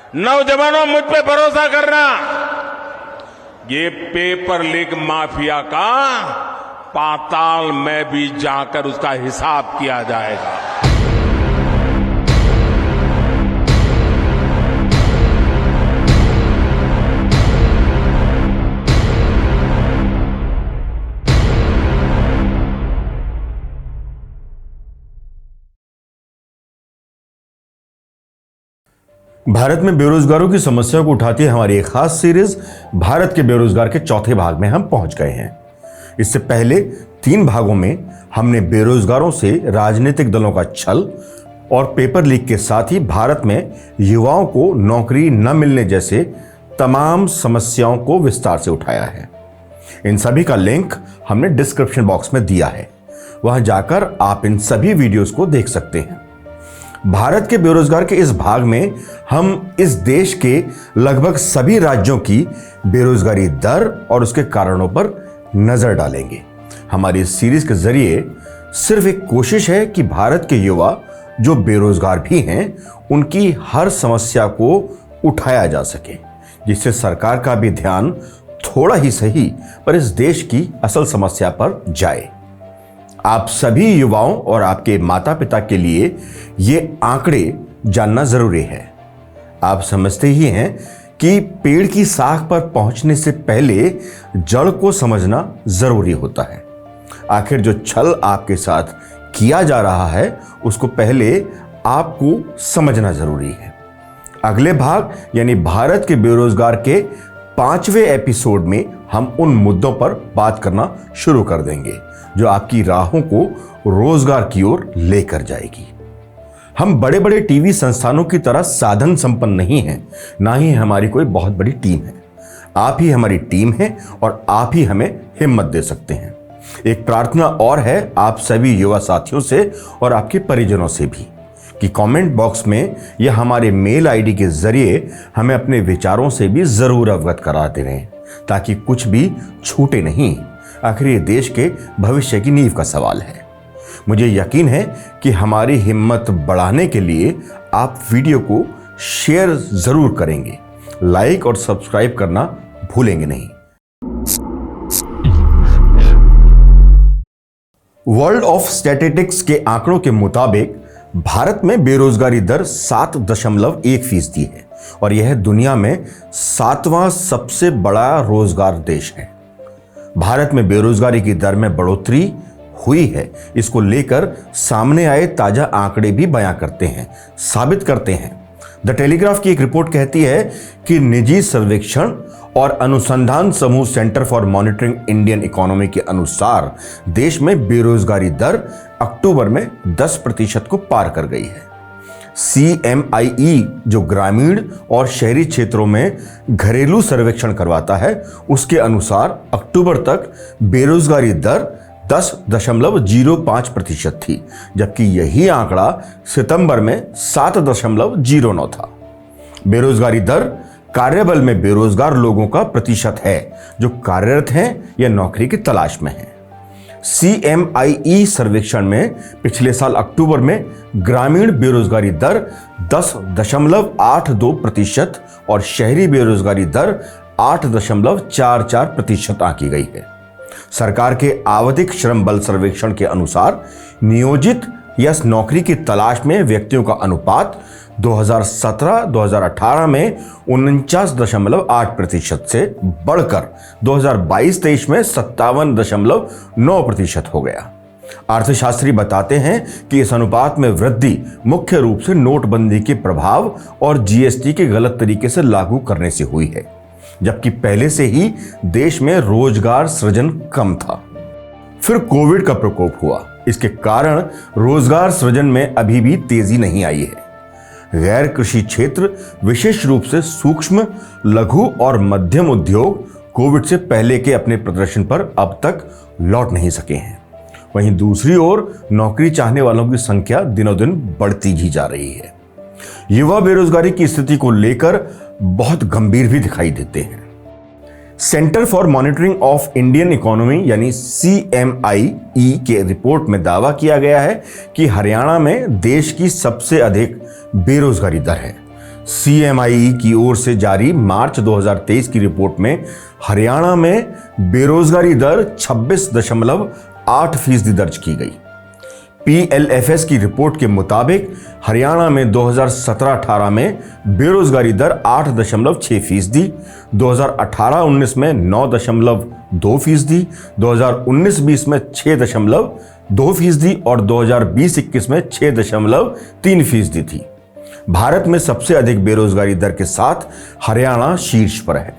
नौजवानों, मुझ पे भरोसा करना, ये पेपर लीक माफिया का पाताल में भी जाकर उसका हिसाब किया जाएगा। भारत में बेरोजगारों की समस्या को उठाती है हमारी एक खास सीरीज भारत के बेरोजगार के चौथे भाग में हम पहुंच गए हैं। इससे पहले 3 भागों में हमने बेरोजगारों से राजनीतिक दलों का छल और पेपर लीक के साथ ही भारत में युवाओं को नौकरी न मिलने जैसे तमाम समस्याओं को विस्तार से उठाया है। इन सभी का लिंक हमने डिस्क्रिप्शन बॉक्स में दिया है, वहां जाकर आप इन सभी वीडियोस को देख सकते हैं। भारत के बेरोजगार के इस भाग में हम इस देश के लगभग सभी राज्यों की बेरोजगारी दर और उसके कारणों पर नजर डालेंगे। हमारी इस सीरीज के जरिए सिर्फ एक कोशिश है कि भारत के युवा जो बेरोजगार भी हैं उनकी हर समस्या को उठाया जा सके, जिससे सरकार का भी ध्यान थोड़ा ही सही पर इस देश की असल समस्या पर जाए। आप सभी युवाओं और आपके माता पिता के लिए ये आंकड़े जानना जरूरी है। आप समझते ही हैं कि पेड़ की शाख पर पहुंचने से पहले जड़ को समझना जरूरी होता है। आखिर जो छल आपके साथ किया जा रहा है उसको पहले आपको समझना जरूरी है। अगले भाग यानी भारत के बेरोजगार के 5वें एपिसोड में हम उन मुद्दों पर बात करना शुरू कर देंगे जो आपकी राहों को रोजगार की ओर लेकर जाएगी। हम बड़े बड़े टीवी संस्थानों की तरह साधन संपन्न नहीं हैं, ना ही हमारी कोई बहुत बड़ी टीम है। आप ही हमारी टीम है और आप ही हमें हिम्मत दे सकते हैं। एक प्रार्थना और है आप सभी युवा साथियों से और आपके परिजनों से भी कि कमेंट बॉक्स में या हमारे मेल आईडी के जरिए हमें अपने विचारों से भी जरूर अवगत कराते रहें, ताकि कुछ भी छूटे नहीं। आखिर ये देश के भविष्य की नींव का सवाल है। मुझे यकीन है कि हमारी हिम्मत बढ़ाने के लिए आप वीडियो को शेयर जरूर करेंगे, लाइक और सब्सक्राइब करना भूलेंगे नहीं। वर्ल्ड ऑफ स्टैटिस्टिक्स के आंकड़ों के मुताबिक भारत में बेरोजगारी दर 7.1% है और यह दुनिया में 7वां सबसे बड़ा रोजगार देश है। भारत में बेरोजगारी की दर में बढ़ोतरी हुई है, इसको लेकर सामने आए ताजा आंकड़े भी बयां करते हैं, साबित करते हैं। द टेलीग्राफ की एक रिपोर्ट कहती है कि निजी सर्वेक्षण और अनुसंधान समूह centre for monitoring Indian economy के अनुसार देश में बेरोजगारी दर अक्टूबर में 10% को पार कर गई है। CMIE जो ग्रामीण और शहरी क्षेत्रों में घरेलू सर्वेक्षण करवाता है, उसके अनुसार अक्टूबर तक बेरोजगारी दर 10.05% थी, जबकि यही आंकड़ा सितंबर में 7.09 था। बेरोजगारी दर कार्यबल में बेरोजगार लोगों का प्रतिशत है जो कार्यरत हैं या नौकरी की तलाश में हैं। CMIE सर्वेक्षण में पिछले साल अक्टूबर में ग्रामीण बेरोजगारी दर 10.82% और शहरी बेरोजगारी दर 8.44% आंकी गई है। सरकार के आवधिक श्रम बल सर्वेक्षण के अनुसार नियोजित या नौकरी की तलाश में व्यक्तियों का अनुपात 2017-2018 में 49.8% से बढ़कर 2022-23 में 57.9% हो गया। अर्थशास्त्री बताते हैं कि इस अनुपात में वृद्धि मुख्य रूप से नोटबंदी के प्रभाव और GST के गलत तरीके से लागू करने से हुई है, जबकि पहले से ही देश में रोजगार सृजन कम था। फिर कोविड का प्रकोप हुआ, इसके कारण रोजगार सृजन में अभी भी तेजी नहीं आई है। गैर कृषि क्षेत्र विशेष रूप से सूक्ष्म, लघु और मध्यम उद्योग कोविड से पहले के अपने प्रदर्शन पर अब तक लौट नहीं सके हैं। वहीं दूसरी ओर नौकरी चाहने वालों की संख्या दिनों दिन बढ़ती ही जा रही है। युवा बेरोजगारी की स्थिति को लेकर बहुत गंभीर भी दिखाई देते हैं। Centre for monitoring of Indian economy यानी CMIE के रिपोर्ट में दावा किया गया है कि हरियाणा में देश की सबसे अधिक बेरोजगारी दर है। CMI की ओर से जारी मार्च 2023 की रिपोर्ट में हरियाणा में बेरोजगारी दर 26.8% दर्ज की गई। PLFS की रिपोर्ट के मुताबिक हरियाणा में 2017-18 में बेरोजगारी दर 8.6%, 2018-19 में 9.2%, 2019-20 में 6.2% और 2020-21 में 6.3% थी। भारत में सबसे अधिक बेरोजगारी दर के साथ हरियाणा शीर्ष पर है।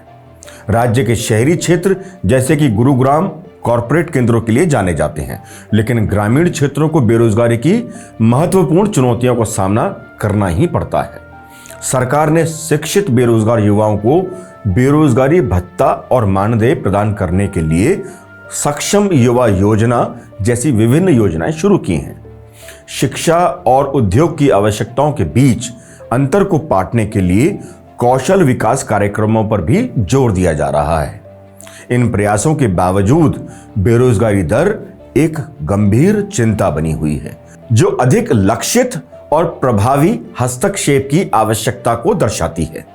राज्य के शहरी क्षेत्र जैसे कि गुरुग्राम कॉरपोरेट केंद्रों के लिए जाने जाते हैं, लेकिन ग्रामीण क्षेत्रों को बेरोजगारी की महत्वपूर्ण चुनौतियों का सामना करना ही पड़ता है। सरकार ने शिक्षित बेरोजगार युवाओं को बेरोजगारी भत्ता और मानदेय प्रदान करने के लिए सक्षम युवा योजना जैसी विभिन्न योजनाएं शुरू की हैं। शिक्षा और उद्योग की आवश्यकताओं के बीच अंतर को पाटने के लिए कौशल विकास कार्यक्रमों पर भी जोर दिया जा रहा है। इन प्रयासों के बावजूद बेरोजगारी दर एक गंभीर चिंता बनी हुई है, जो अधिक लक्षित और प्रभावी हस्तक्षेप की आवश्यकता को दर्शाती है।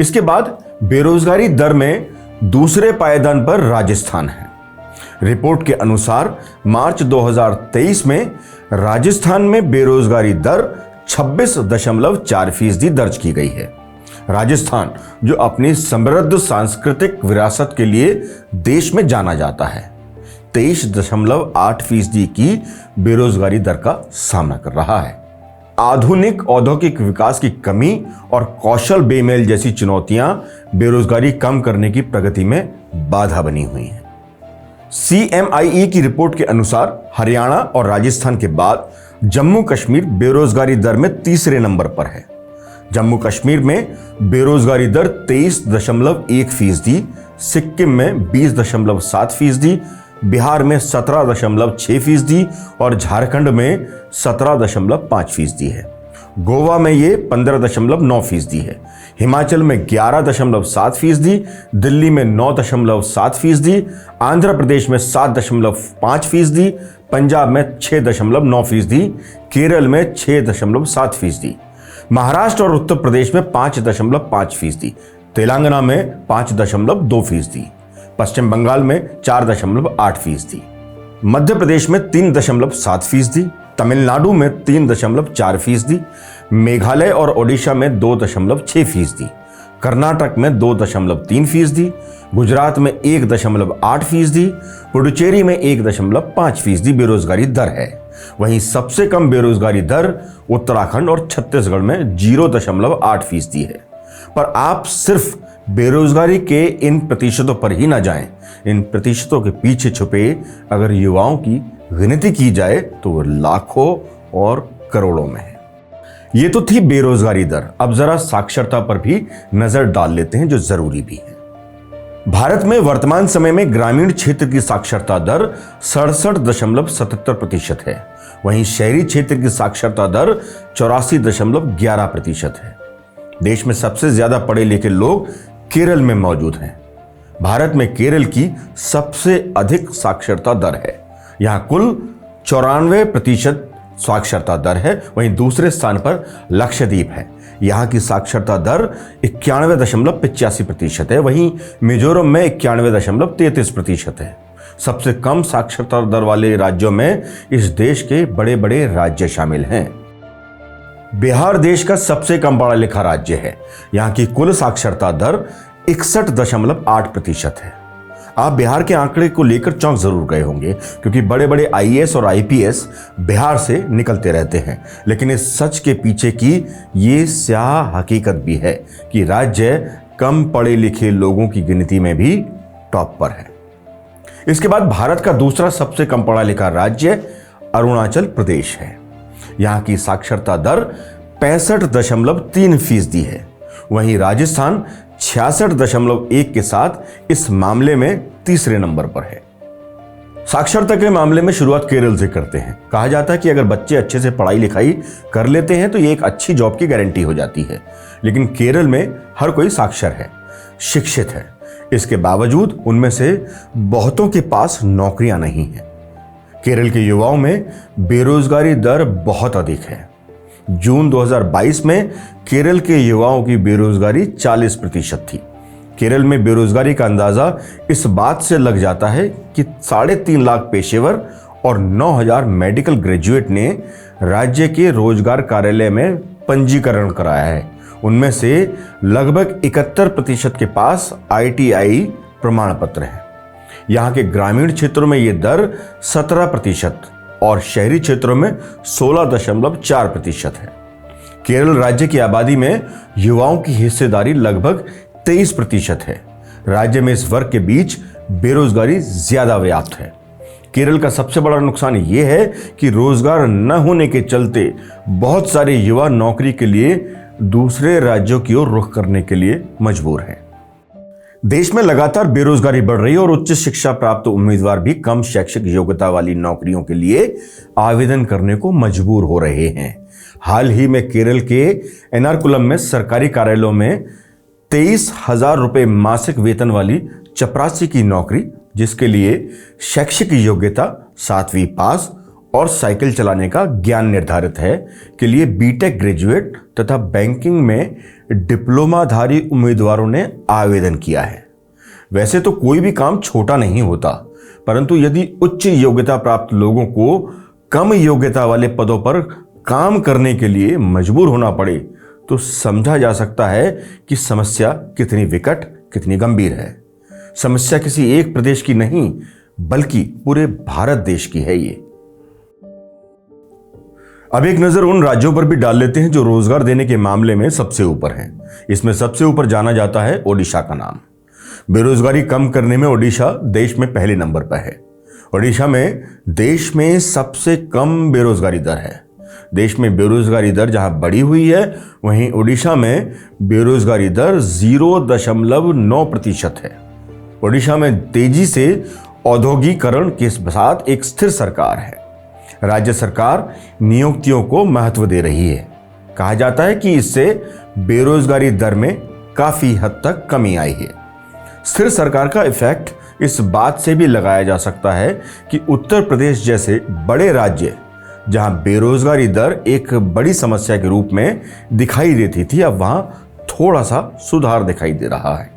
इसके बाद बेरोजगारी दर में दूसरे पायदान पर राजस्थान है। रिपोर्ट के अनुसार मार्च 2023 में राजस्थान में बेरोजगारी दर 26.4% दर्ज की गई है। राजस्थान, जो अपनी समृद्ध सांस्कृतिक विरासत के लिए देश में जाना जाता है, 23.8% की बेरोजगारी दर का सामना कर रहा है। आधुनिक औद्योगिक विकास की कमी और कौशल बेमेल जैसी चुनौतियां बेरोजगारी कम करने की प्रगति में बाधा बनी हुई हैं। CMI की रिपोर्ट के अनुसार हरियाणा और राजस्थान के बाद जम्मू कश्मीर बेरोजगारी दर में तीसरे नंबर पर है। जम्मू कश्मीर में बेरोजगारी दर 23.1%, सिक्किम में 20.7%, बिहार में 17.6% और झारखंड में 17.5% है। गोवा में ये 15.9% है। हिमाचल में 11.7%, दिल्ली में 9.7%, आंध्र प्रदेश में 7.5%, पंजाब में 6.9%, केरल में 6.7%, महाराष्ट्र और उत्तर प्रदेश में 5.5%, तेलंगाना में 5.2%, पश्चिम बंगाल में 4.8%, मध्य प्रदेश में 3.7%, तमिलनाडु में 3.4%, मेघालय और ओडिशा में 2.6%, कर्नाटक में 2.3%, गुजरात में 1.8%, पुडुचेरी में 1.5% बेरोजगारी दर है। वहीं सबसे कम बेरोजगारी दर उत्तराखंड और छत्तीसगढ़ में 0.8% है। पर आप सिर्फ बेरोजगारी के इन प्रतिशतों पर ही ना जाएं। इन प्रतिशतों के पीछे छुपे अगर युवाओं की गिनती की जाए तो वो लाखों और करोड़ों में है। ये तो थी बेरोजगारी दर। अब जरा साक्षरता पर भी नजर डाल लेते हैं, जो जरूरी भी है। भारत में वर्तमान समय में ग्रामीण क्षेत्र की साक्षरता दर 67.77% है। वहीं शहरी क्षेत्र की साक्षरता दर 84.11% है। देश में सबसे ज्यादा पढ़े लिखे लोग केरल में मौजूद हैं। भारत में केरल की सबसे अधिक साक्षरता दर है। यहां कुल 94% साक्षरता दर है। वहीं दूसरे स्थान पर लक्षद्वीप है। यहां की साक्षरता दर 91.85% है। वहीं मिजोरम में 91.33% है। सबसे कम साक्षरता दर वाले राज्यों में इस देश के बड़े बड़े राज्य शामिल हैं। बिहार देश का सबसे कम पढ़ा लिखा राज्य है। यहां की कुल साक्षरता दर 61.8% है। आप बिहार के आंकड़े को लेकर चौंक जरूर गए होंगे, क्योंकि बड़े बड़े IAS और IPS बिहार से निकलते रहते हैं। लेकिन इस सच के पीछे की ये स्याह हकीकत भी है कि राज्य कम पढ़े लिखे लोगों की गिनती में भी टॉप पर है। इसके बाद भारत का दूसरा सबसे कम पढ़ा लिखा राज्य अरुणाचल प्रदेश है। यहां की साक्षरता दर 65.3% है। वहीं राजस्थान 66.1 के साथ इस मामले में तीसरे नंबर पर है। साक्षरता के मामले में शुरुआत केरल से करते हैं। कहा जाता है कि अगर बच्चे अच्छे से पढ़ाई लिखाई कर लेते हैं तो ये एक अच्छी जॉब की गारंटी हो जाती है। लेकिन केरल में हर कोई साक्षर है, शिक्षित है। इसके बावजूद उनमें से बहुतों के पास नौकरियां नहीं हैं। केरल के युवाओं में बेरोजगारी दर बहुत अधिक है। जून 2022 में केरल के युवाओं की बेरोजगारी 40% थी। केरल में बेरोजगारी का अंदाजा इस बात से लग जाता है कि 3.5 लाख पेशेवर और 9,000 मेडिकल ग्रेजुएट ने राज्य के रोजगार कार्यालय में पंजीकरण कराया है। उनमें से लगभग 71% के पास ITI प्रमाण पत्र है। यहाँ के ग्रामीण क्षेत्रों में यह दर 17% और शहरी क्षेत्रों में 16.4% है। केरल राज्य की आबादी में युवाओं की हिस्सेदारी लगभग 23% है। राज्य में इस वर्ग के बीच बेरोजगारी ज्यादा व्याप्त है। केरल का सबसे बड़ा नुकसान यह है कि रोजगार न होने के चलते बहुत सारे युवा नौकरी के लिए दूसरे राज्यों की ओर रुख करने के लिए मजबूर हैं। देश में लगातार बेरोजगारी बढ़ रही है और उच्च शिक्षा प्राप्त उम्मीदवार भी कम शैक्षिक योग्यता वाली नौकरियों के लिए आवेदन करने को मजबूर हो रहे हैं। हाल ही में केरल के एर्नाकुलम में सरकारी कार्यालयों में 23,000 रुपए मासिक वेतन वाली चपरासी की नौकरी, जिसके लिए शैक्षिक योग्यता 7वीं पास और साइकिल चलाने का ज्ञान निर्धारित है, के लिए बीटेक ग्रेजुएट तथा बैंकिंग में डिप्लोमाधारी उम्मीदवारों ने आवेदन किया है। वैसे तो कोई भी काम छोटा नहीं होता, परंतु यदि उच्च योग्यता प्राप्त लोगों को कम योग्यता वाले पदों पर काम करने के लिए मजबूर होना पड़े तो समझा जा सकता है कि समस्या कितनी विकट, कितनी गंभीर है। समस्या किसी एक प्रदेश की नहीं बल्कि पूरे भारत देश की है ये। अब एक नजर उन राज्यों पर भी डाल लेते हैं जो रोजगार देने के मामले में सबसे ऊपर हैं। इसमें सबसे ऊपर जाना जाता है ओडिशा का नाम। बेरोजगारी कम करने में ओडिशा देश में पहले नंबर पर है। ओडिशा में देश में सबसे कम बेरोजगारी दर है। देश में बेरोजगारी दर जहां बढ़ी हुई है, वहीं ओडिशा में बेरोजगारी दर 0.9% है। ओडिशा में तेजी से औद्योगिकरण के साथ एक स्थिर सरकार है। राज्य सरकार नियुक्तियों को महत्व दे रही है। कहा जाता है कि इससे बेरोजगारी दर में काफी हद तक कमी आई है। स्थिर सरकार का इफेक्ट इस बात से भी लगाया जा सकता है कि उत्तर प्रदेश जैसे बड़े राज्य जहां बेरोजगारी दर एक बड़ी समस्या के रूप में दिखाई देती थी, अब वहां थोड़ा सा सुधार दिखाई दे रहा है।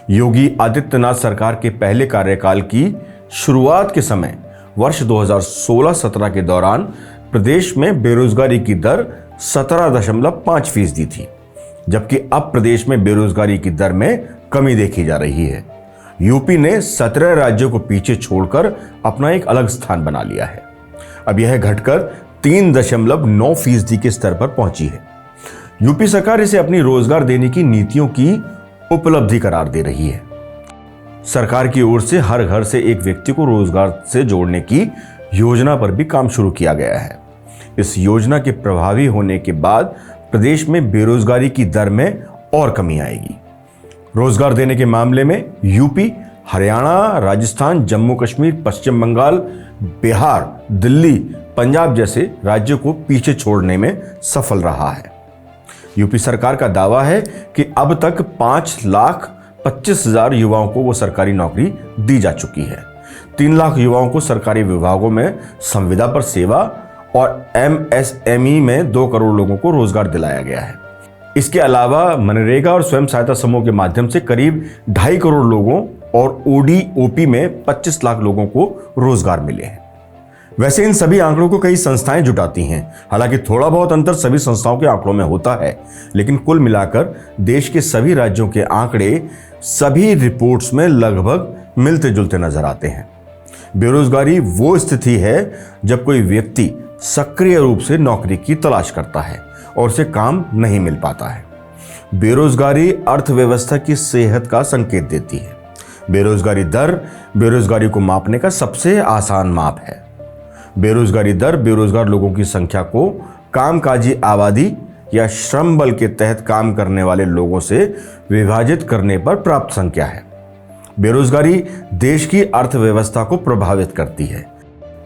योगी आदित्यनाथ सरकार के पहले कार्यकाल की शुरुआत के समय वर्ष 2016-17 के दौरान प्रदेश में बेरोजगारी की दर 17.5% थी, जबकि अब प्रदेश में बेरोजगारी की दर में कमी देखी जा रही है। यूपी ने 17 राज्यों को पीछे छोड़कर अपना एक अलग स्थान बना लिया है। अब यह घटकर 3.9% के स्तर पर पहुंची है। यूपी सरकार इसे अपनी रोजगार देने की नीतियों की उपलब्धि करार दे रही है। सरकार की ओर से हर घर से एक व्यक्ति को रोजगार से जोड़ने की योजना पर भी काम शुरू किया गया है। इस योजना के प्रभावी होने के बाद प्रदेश में बेरोजगारी की दर में और कमी आएगी। रोजगार देने के मामले में यूपी, हरियाणा, राजस्थान, जम्मू कश्मीर, पश्चिम बंगाल, बिहार, दिल्ली, पंजाब जैसे राज्यों को पीछे छोड़ने में सफल रहा है। यूपी सरकार का दावा है कि अब तक 5,25,000 युवाओं को वो सरकारी नौकरी दी जा चुकी है। 3 लाख युवाओं को सरकारी विभागों में संविदा पर सेवा और MSME में 2 करोड़ लोगों को रोजगार दिलाया गया है। इसके अलावा मनरेगा और स्वयं सहायता समूह के माध्यम से करीब 2.5 करोड़ लोगों और ODOP में 25 लाख लोगों को रोजगार मिले हैं। वैसे इन सभी आंकड़ों को कई संस्थाएं जुटाती हैं। हालांकि थोड़ा बहुत अंतर सभी संस्थाओं के आंकड़ों में होता है, लेकिन कुल मिलाकर देश के सभी राज्यों के आंकड़े सभी रिपोर्ट्स में लगभग मिलते जुलते नजर आते हैं। बेरोजगारी वो स्थिति है जब कोई व्यक्ति सक्रिय रूप से नौकरी की तलाश करता है और उसे काम नहीं मिल पाता है। बेरोजगारी अर्थव्यवस्था की सेहत का संकेत देती है। बेरोजगारी दर बेरोजगारी को मापने का सबसे आसान माप है। बेरोजगारी दर बेरोजगार लोगों की संख्या को कामकाजी आबादी या श्रम बल के तहत काम करने वाले लोगों से विभाजित करने पर प्राप्त संख्या है। बेरोजगारी देश की अर्थव्यवस्था को प्रभावित करती है,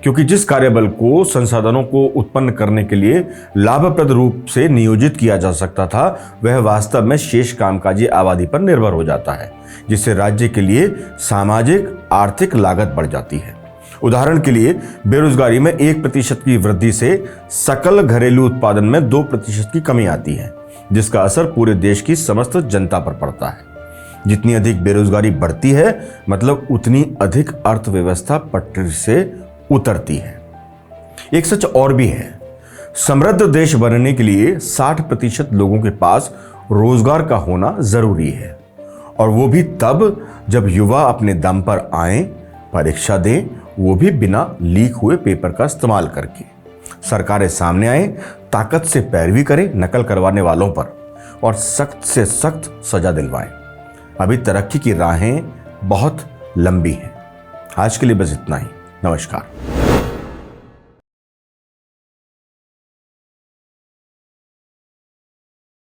क्योंकि जिस कार्यबल को संसाधनों को उत्पन्न करने के लिए लाभप्रद रूप से नियोजित किया जा सकता था, वह वास्तव में शेष कामकाजी आबादी पर निर्भर हो जाता है, जिससे राज्य के लिए सामाजिक आर्थिक लागत बढ़ जाती है। उदाहरण के लिए बेरोजगारी में 1% की वृद्धि से सकल घरेलू उत्पादन में 2% की कमी आती है, जिसका असर पूरे देश की समस्त जनता पर पड़ता है। जितनी अधिक बेरोजगारी बढ़ती है, मतलब उतनी अधिक अर्थव्यवस्था पटरी से उतरती है। एक सच और भी है, समृद्ध देश बनने के लिए 60% लोगों के पास रोजगार का होना जरूरी है, और वो भी तब जब युवा अपने दम पर आए, परीक्षा दें, वो भी बिना लीक हुए पेपर का इस्तेमाल करके। सरकारें सामने आए, ताकत से पैरवी करें नकल करवाने वालों पर, और सख्त से सख्त सजा दिलवाएं। अभी तरक्की की राहें बहुत लंबी हैं। आज के लिए बस इतना ही। नमस्कार।